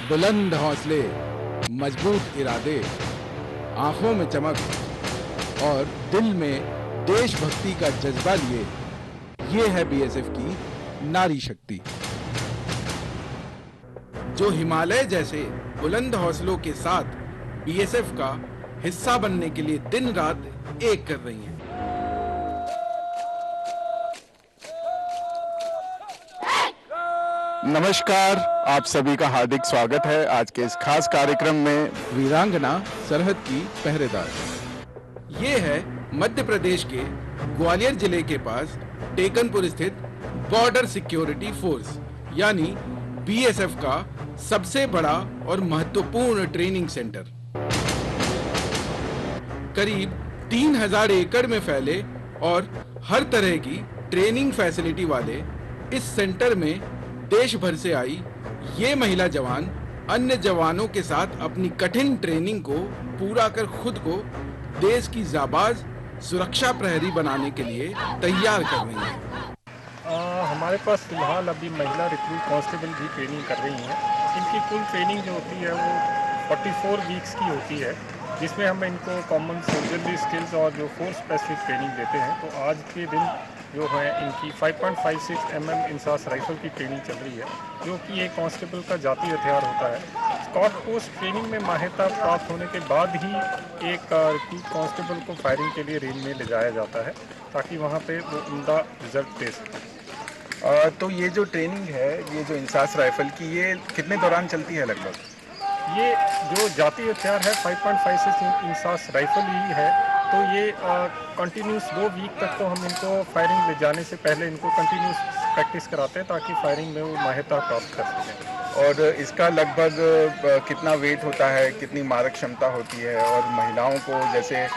बुलंद हौसले, मजबूत इरादे, आंखों में चमक और दिल में देशभक्ति का जज्बा लिए ये है बीएसएफ की नारी शक्ति, जो हिमालय जैसे बुलंद हौसलों के साथ बीएसएफ का हिस्सा बनने के लिए दिन रात एक कर रही हैं। नमस्कार, आप सभी का हार्दिक स्वागत है आज के इस खास कार्यक्रम में। वीरांगना सरहद की पहरेदार। ये है मध्य प्रदेश के ग्वालियर जिले के पास टेकनपुर स्थित बॉर्डर सिक्योरिटी फोर्स यानी बीएसएफ का सबसे बड़ा और महत्वपूर्ण ट्रेनिंग सेंटर। करीब 3000 एकड़ में फैले और हर तरह की ट्रेनिंग फैसिलिटी वाले इस सेंटर में देश भर से आई ये महिला जवान अन्य जवानों के साथ अपनी कठिन ट्रेनिंग को पूरा कर खुद को देश की जाबाज सुरक्षा प्रहरी बनाने के लिए तैयार कर रही हैं। हमारे पास फिलहाल अभी महिला रिक्रूट कांस्टेबल भी ट्रेनिंग कर रही हैं। इनकी कुल ट्रेनिंग जो होती है वो 44 वीक्स की होती है, जिसमें हम इनको कॉमन सोल्जरली स्किल्स और जो फोर्स स्पेसिफिक ट्रेनिंग देते हैं। तो आज के दिन जो है इनकी 5.56 mm इंसास राइफल की ट्रेनिंग चल रही है, जो कि एक कांस्टेबल का जाती हथियार होता है। स्कॉट पोस्ट ट्रेनिंग में माहिरता प्राप्त होने के बाद ही एक रिक्रूट कांस्टेबल को फायरिंग के लिए रेंज में ले जाया जाता है, ताकि वहाँ पे वो उम्दा रिजल्ट दे सके। तो ये जो ट्रेनिंग है, ये जो इंसास राइफल की, ये कितने दौरान चलती है लगभग? ये जो जाती हथियार है 5.56 इंसास राइफल ही है, तो ये कंटिन्यूस 2 वीक तक तो हम इनको फायरिंग ले जाने से पहले इनको कंटिन्यूस प्रैक्टिस कराते हैं, ताकि फायरिंग में वो माहिरता प्राप्त कर सकें। और इसका लगभग कितना वेट होता है, कितनी मारक क्षमता होती है? और महिलाओं को, जैसे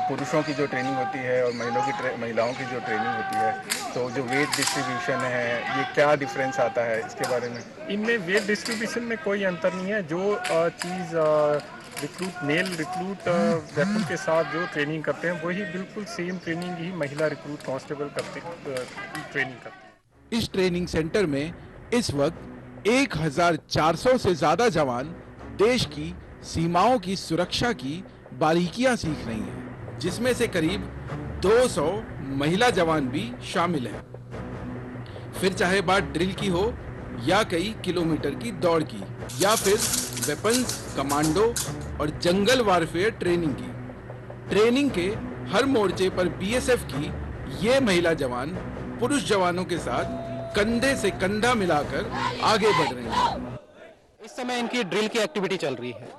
पुरुषों की जो ट्रेनिंग होती है और महिलाओं की जो ट्रेनिंग होती है, तो जो वेट डिस्ट्रीब्यूशन है, ये क्या डिफरेंस आता है इसके बारे में? इनमें वेट डिस्ट्रीब्यूशन में कोई अंतर नहीं है। जो चीज़ मेल रिक्रूट वेपन के साथ जो ट्रेनिंग करते हैं, वही बिल्कुल सेम ट्रेनिंग ही महिला रिक्रूट कांस्टेबल ट्रेनिंग करते हैं। इस ट्रेनिंग सेंटर में इस वक्त 1400 से ज्यादा जवान देश की सीमाओं की सुरक्षा की बारीकियां सीख रही हैं, जिसमें से करीब 200 महिला जवान भी शामिल हैं। फिर चाहे बात ड्रिल की हो या कई किलोमीटर की दौड़ की, या फिर वेपन्स, कमांडो और जंगल वारफेयर ट्रेनिंग की, ट्रेनिंग के हर मोर्चे पर बीएसएफ की ये महिला जवान पुरुष जवानों के साथ कंधे से कंधा मिलाकर आगे बढ़ रही हैं। इस समय इनकी ड्रिल की एक्टिविटी चल रही है।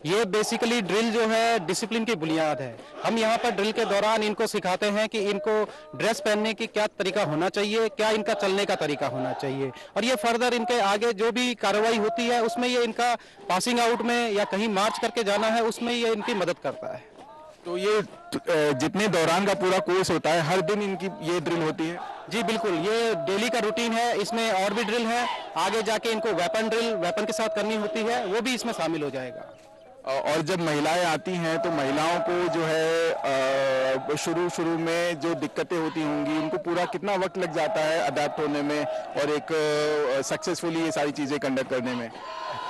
ये बेसिकली ड्रिल जो है डिसिप्लिन की बुनियाद है। हम यहाँ पर ड्रिल के दौरान इनको सिखाते हैं कि इनको ड्रेस पहनने की क्या तरीका होना चाहिए, क्या इनका चलने का तरीका होना चाहिए, और ये फर्दर इनके आगे जो भी कार्रवाई होती है उसमें ये इनका पासिंग आउट में या कहीं मार्च करके जाना है, उसमें ये इनकी मदद करता है। तो ये जितने दौरान का पूरा कोर्स होता है, हर दिन इनकी ये ड्रिल होती है? जी बिल्कुल, ये डेली का रूटीन है। इसमें और भी ड्रिल है, आगे जाके इनको वेपन ड्रिल वेपन के साथ करनी होती है, वो भी इसमें शामिल हो जाएगा। और जब महिलाएं आती हैं तो महिलाओं को जो है शुरू में जो दिक्कतें होती होंगी, उनको पूरा कितना वक्त लग जाता है अडेप्ट होने में और एक सक्सेसफुली ये सारी चीज़ें कंडक्ट करने में?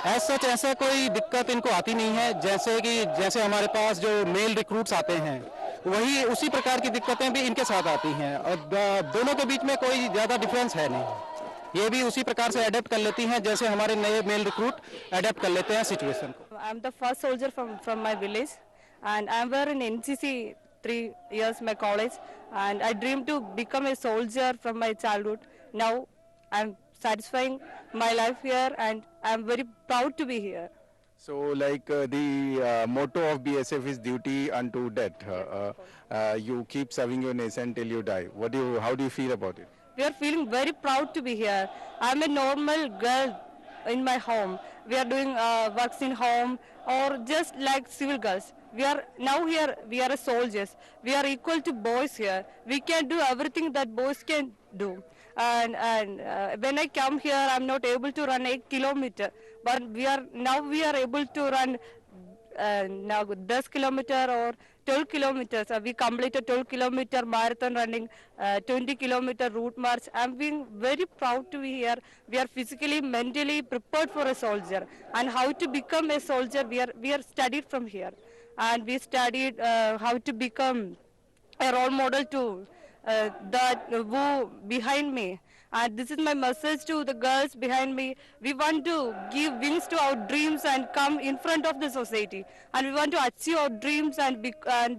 ऐसा कोई दिक्कत इनको आती नहीं है। जैसे हमारे पास जो मेल रिक्रूट्स आते हैं, वही उसी प्रकार की दिक्कतें भी इनके साथ आती हैं, और दोनों के बीच में कोई ज़्यादा डिफरेंस है नहीं। ये भी उसी प्रकार से अडेप्ट कर लेती हैं जैसे हमारे नए मेल रिक्रूट अडेप्ट कर लेते हैं सिचुएशन को। I am the first soldier from my village, and I am in NCC 3 years my college, and I dream to become a soldier from my childhood. Now I am satisfying my life here, and I am very proud to be here. So like the motto of BSF is duty unto death. You keep serving your nation till you die. How do you feel about it? We are feeling very proud to be here. I am a normal girl in my home. We are doing works in home, or just like civil girls. We are now here. We are soldiers. We are equal to boys here. We can do everything that boys can do. And when I come here, I'm not able to run 8 kilometer, but we are able to run now 10 kilometer or 12 kilometers. We completed 12-kilometer marathon running, 20-kilometer route march. I'm being very proud to be here. We are physically, mentally prepared for a soldier, and how to become a soldier. We are studied from here, and we studied how to become a role model to that who behind me. And this is my message to the girls behind me. We want to give wings to our dreams and come in front of the society. And we want to achieve our dreams, and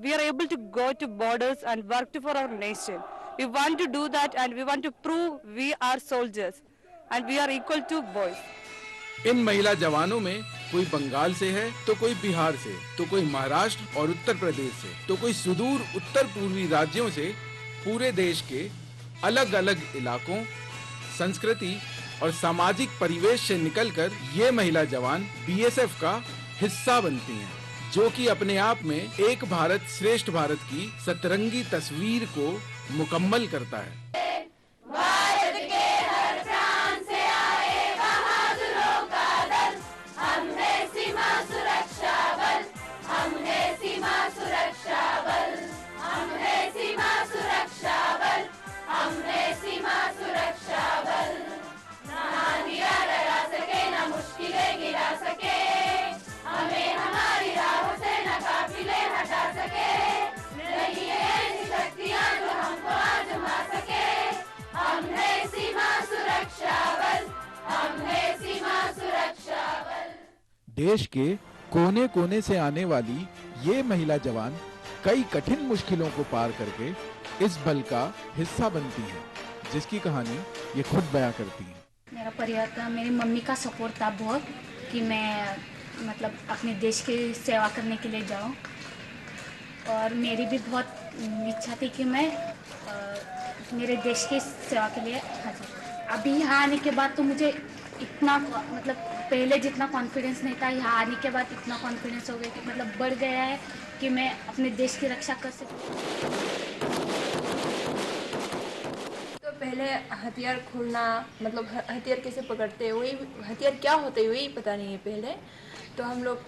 we are able to go to borders and work for our nation. We want to do that, and we want to prove we are soldiers and we are equal to boys. इन महिला जवानों में कोई बंगाल से है, तो कोई बिहार से, तो कोई महाराष्ट्र और उत्तर प्रदेश से, तो कोई सुदूर उत्तर पूर्वी राज्यों से। पूरे देश के अलग अलग इलाकों, संस्कृति और सामाजिक परिवेश से निकलकर ये महिला जवान बीएसएफ का हिस्सा बनती हैं, जो कि अपने आप में एक भारत श्रेष्ठ भारत की सतरंगी तस्वीर को मुकम्मल करता है। देश के कोने कोने से आने वाली ये महिला जवान कई कठिन मुश्किलों को पार करके इस बल का हिस्सा बनती हैं, जिसकी कहानी ये खुद बयां करती हैं। मेरा परिवार का, मेरी मम्मी का सपोर्ट था बहुत कि मैं मतलब अपने देश की सेवा करने के लिए जाऊं, और मेरी भी बहुत इच्छा थी कि मैं मेरे देश की सेवा के लिए हाजिर। अभी यहाँ आने के बाद तो मुझे इतना मतलब पहले जितना कॉन्फिडेंस नहीं था, यहाँ आने के बाद इतना कॉन्फिडेंस हो गया कि मतलब बढ़ गया है कि मैं अपने देश की रक्षा कर सकूँ। तो पहले हथियार खोलना, मतलब हथियार कैसे पकड़ते हैं, वही हथियार क्या होते हैं वही पता नहीं है पहले। तो हम लोग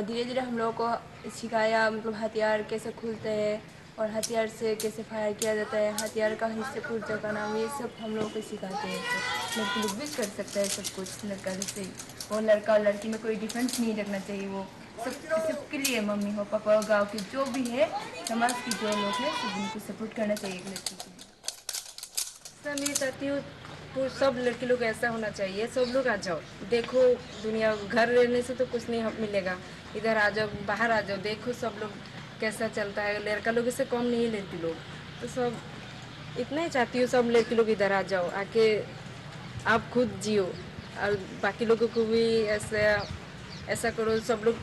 धीरे धीरे हम लोगों को सिखाया, मतलब हथियार कैसे खुलते हैं और हथियार से कैसे फायर किया जाता है, हथियार का हिस्से पूर्जा का नाम, ये सब हम लोगों को सिखाते हैं। तो लड़की लोग भी कर सकता है सब कुछ, लड़का जैसे, और लड़का और लड़की में कोई डिफरेंस नहीं रखना चाहिए। वो सबके लिए, मम्मी हो, पापा हो, गाँव के जो भी है, समाज के जो लोग हैं, सब उनको सपोर्ट करना चाहिए एक लड़की को। सर मैं चाहती हूँ तो सब लड़के लोग ऐसा होना चाहिए, सब लोग आ जाओ, देखो दुनिया, घर रहने से तो कुछ नहीं मिलेगा, इधर आ जाओ, बाहर आ जाओ, देखो सब लोग कैसा चलता है, लड़का लोग इससे कम नहीं लेती लोग। तो सब इतना ही चाहती हूँ, सब लड़के लोग इधर आ जाओ, आके आप खुद जियो और बाकी लोगों को भी ऐसा करो, सब लोग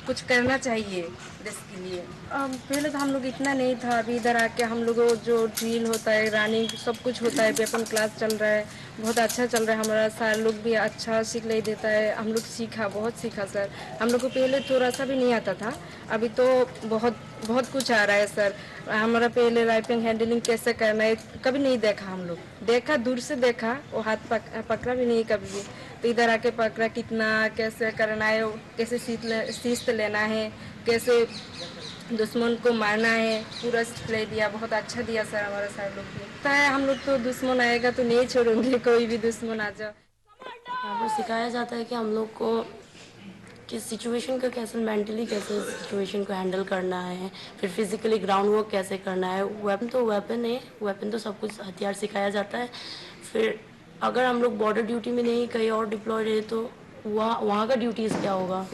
कुछ करना चाहिए देश के लिए। पहले तो हम लोग इतना नहीं था, अभी इधर आके हम लोगों जो ड्रिल होता है, रनिंग सब कुछ होता है, वेपन क्लास चल रहा है, बहुत अच्छा चल रहा है हमारा। सर लोग भी अच्छा सिखलाई देता है, हम लोग सीखा, बहुत सीखा सर। हम लोग को पहले थोड़ा सा भी नहीं आता था, अभी तो बहुत कुछ आ रहा है सर। हमारा पहले राइफल हैंडलिंग कैसे करना है कभी नहीं देखा, हम लोग देखा, दूर से देखा, वो हाथ पकड़ा भी नहीं कभी भी। तो इधर आके पकड़ा, कितना कैसे करना है, कैसे शिस्त लेना है, कैसे दुश्मन को मारना है, पूरा सिखलाई दिया, बहुत अच्छा दिया सर हमारा सर लोग भी। पता है हम लोग तो दुश्मन आएगा तो नहीं छोड़ेंगे, कोई भी दुश्मन आ जाओ। यहाँ पर सिखाया जाता है कि हम लोग को किस सिचुएशन का कैसे मेंटली कैसे सिचुएशन को हैंडल करना है, फिर फिजिकली ग्राउंड वर्क कैसे करना है। वेपन तो वेपन है, वेपन तो सब कुछ हथियार सिखाया जाता है। फिर अगर हम लोग बॉर्डर ड्यूटी में नहीं कहीं और डिप्लॉयड है तो वहाँ का ड्यूटीज़ क्या होगा,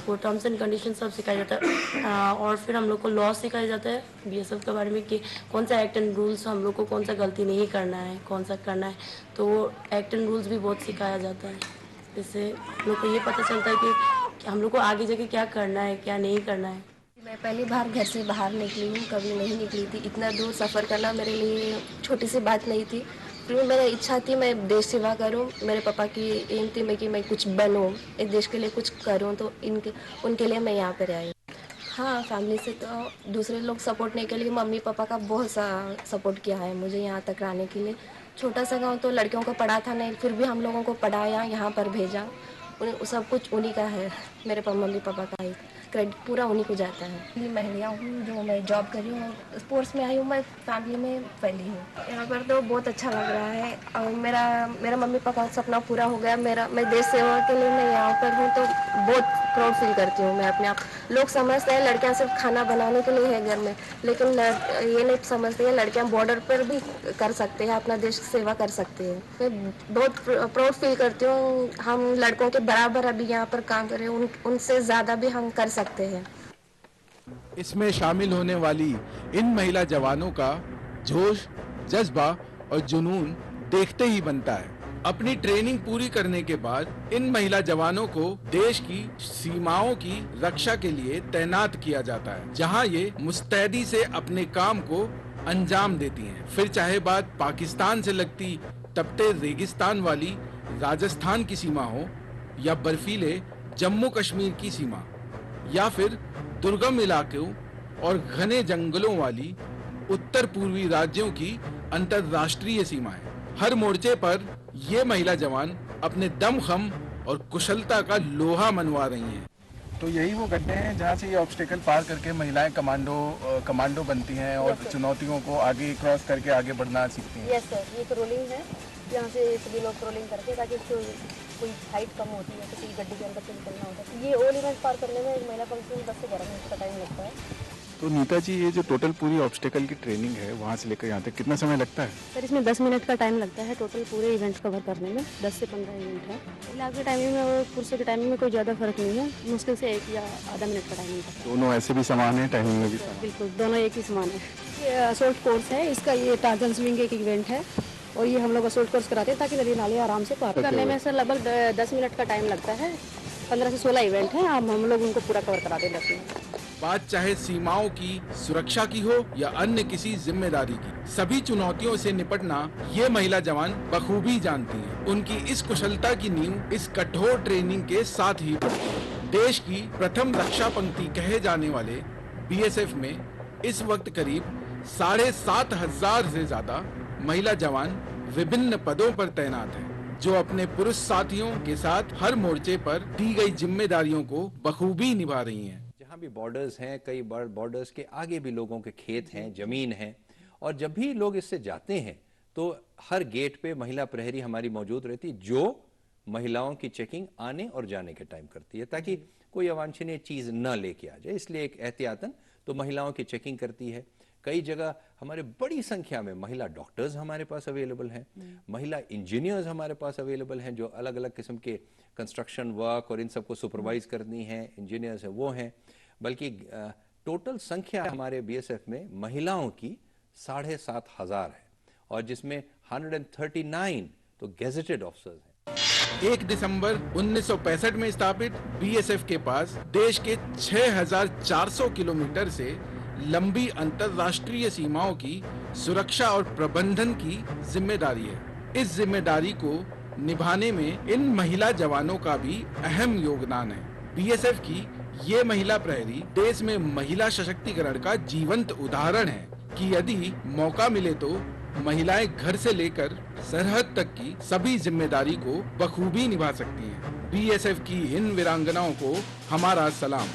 वो टर्म्स एंड कंडीशन सब सिखाया जाता है। और फिर हम लोग को लॉ सिखाया जाता है बीएसएफ के बारे में कि कौन सा एक्ट एंड रूल्स, हम लोग को कौन सा गलती नहीं करना है, कौन सा करना है, तो वो एक्ट एंड रूल्स भी बहुत सिखाया जाता है। इससे हम लोग को ये पता चलता है कि हम लोग को आगे जाके क्या करना है, क्या नहीं करना है। मैं पहली बार घर से बाहर निकली हूँ, कभी नहीं निकली थी। इतना दूर सफ़र करना मेरे लिए छोटी सी बात नहीं थी। फिर मेरी इच्छा थी मैं देश सेवा करूं, मेरे पापा की एम थी कि मैं कुछ बनूं, इस देश के लिए कुछ करूं, तो उनके लिए मैं यहाँ पर आई। हाँ, फैमिली से तो दूसरे लोग सपोर्ट नहीं के लिए, मम्मी पापा का बहुत सा सपोर्ट किया है मुझे यहाँ तक आने के लिए। छोटा सा गाँव तो लड़कियों को पढ़ा था नहीं, फिर भी हम लोगों को पढ़ाया, यहाँ पर भेजा, उन्हें सब कुछ उन्हीं का है, मेरे मम्मी पापा का ही। क्रेडिट पूरा उन्हीं को जाता है। ये महिला हूँ जो मैं जॉब कर रही हूँ, स्पोर्ट्स में आई हूँ, मैं फैमिली में फैली हूँ। यहाँ पर तो बहुत अच्छा लग रहा है और मेरा मम्मी पापा का सपना पूरा हो गया। मैं देश सेवा के लिए मैं यहाँ पर हूँ तो बहुत प्राउड फील करती हूँ मैं अपने आप। लोग समझते हैं लड़कियाँ सिर्फ खाना बनाने के लिए है घर में, लेकिन ये नहीं समझते हैं लड़कियाँ बॉर्डर पर भी कर सकते हैं, अपना देश की सेवा कर सकते हैं। मैं बहुत प्राउड फील करती हूँ, हम लड़कों के बराबर अभी यहाँ पर काम करें, उनसे ज़्यादा भी हम कर सकते हैं। इसमें शामिल होने वाली इन महिला जवानों का जोश, जज्बा और जुनून देखते ही बनता है। अपनी ट्रेनिंग पूरी करने के बाद इन महिला जवानों को देश की सीमाओं की रक्षा के लिए तैनात किया जाता है, जहां ये मुस्तैदी से अपने काम को अंजाम देती हैं। फिर चाहे बात पाकिस्तान से लगती तपते रेगिस्तान वाली राजस्थान की सीमा हो, या बर्फीले जम्मू कश्मीर की सीमा, या फिर दुर्गम इलाकों और घने जंगलों वाली उत्तर पूर्वी राज्यों की अंतर्राष्ट्रीय सीमाएं। हर मोर्चे पर ये महिला जवान अपने दमखम और कुशलता का लोहा मनवा रही हैं। तो यही वो गड्ढे हैं जहाँ से ये ऑब्स्टेकल पार करके महिलाएं कमांडो बनती हैं और चुनौतियों को आगे क्रॉस करके आगे बढ़ना सीखती हैं। यस सर, ये ट्रोलिंग है, यहाँ से सभी लोग ट्रोलिंग करते हैं ताकि कोई हाइट कम होती है, किसी गड्ढे के अंदर से निकलना होता है। ये ओल इवेंट पार करने में एक महिला कम से कम 10 से 12 मिनट का टाइम लगता है। तो नीता जी, ये जो टोटल पूरी ऑब्स्टेकल की ट्रेनिंग है वहाँ से लेकर यहाँ तक कितना समय लगता है? सर इसमें 10 मिनट का टाइम लगता है टोटल पूरे इवेंट कवर करने में। 10 से 15 इवेंट है। फिलहाल के टाइमिंग में और पुरुषों के टाइमिंग में कोई ज़्यादा फर्क नहीं है, मुश्किल से 1 या आधा मिनट का टाइमिंग है। दोनों ऐसे भी समान है, टाइमिंग में भी बिल्कुल दोनों एक ही समान है। ये असोल्ट कोर्स है, इसका ये टार्जन स्विंग एक इवेंट है और ये हम लोग असोल्ट कोर्स कराते हैं ताकि नदी नाले आराम से पार करने में सर लगभग 10 मिनट का टाइम लगता है। 15 से 16 इवेंट है, हम लोग उनको पूरा कवर कराते हैं 10 मिनट। बात चाहे सीमाओं की सुरक्षा की हो या अन्य किसी जिम्मेदारी की, सभी चुनौतियों से निपटना ये महिला जवान बखूबी जानती हैं। उनकी इस कुशलता की नींव इस कठोर ट्रेनिंग के साथ ही पड़ती है। देश की प्रथम रक्षा पंक्ति कहे जाने वाले बीएसएफ में इस वक्त करीब 7,500 से ज्यादा महिला जवान विभिन्न पदों पर तैनात हैं, जो अपने पुरुष साथियों के साथ हर मोर्चे पर दी गई जिम्मेदारियों को बखूबी निभा रही हैं। जहाँ भी बॉर्डर्स हैं, कई बॉर्डर्स के आगे भी लोगों के खेत हैं, जमीन है, और जब भी लोग इससे जाते हैं तो हर गेट पे महिला प्रहरी हमारी मौजूद रहती है, जो महिलाओं की चेकिंग आने और जाने के टाइम करती है, ताकि कोई अवांछनीय चीज न लेके आ जाए। इसलिए एक एहतियातन तो महिलाओं की चेकिंग करती है। कई जगह हमारे बड़ी संख्या में महिला डॉक्टर्स हमारे पास अवेलेबल हैं, महिला इंजीनियर्स हमारे पास अवेलेबल हैं, जो अलग अलग किस्म के कंस्ट्रक्शन वर्क और इन सबको सुपरवाइज करनी है, इंजीनियर्स हैं वो हैं। बल्कि टोटल संख्या हमारे बीएसएफ में महिलाओं की 7,500 है, और जिसमें 139 तो गेजेटेड ऑफिसर्स हैं। 1 दिसंबर 1965 में स्थापित बीएसएफ के पास देश के 6,400 किलोमीटर से लंबी अंतर्राष्ट्रीय सीमाओं की सुरक्षा और प्रबंधन की जिम्मेदारी है। इस जिम्मेदारी को निभाने में इन महिला जवानों का भी अहम योगदान है। बीएसएफ की ये महिला प्रहरी देश में महिला सशक्तिकरण का जीवंत उदाहरण है कि यदि मौका मिले तो महिलाएं घर से लेकर सरहद तक की सभी जिम्मेदारी को बखूबी निभा सकती हैं। बीएसएफ की इन वीरांगनाओं को हमारा सलाम।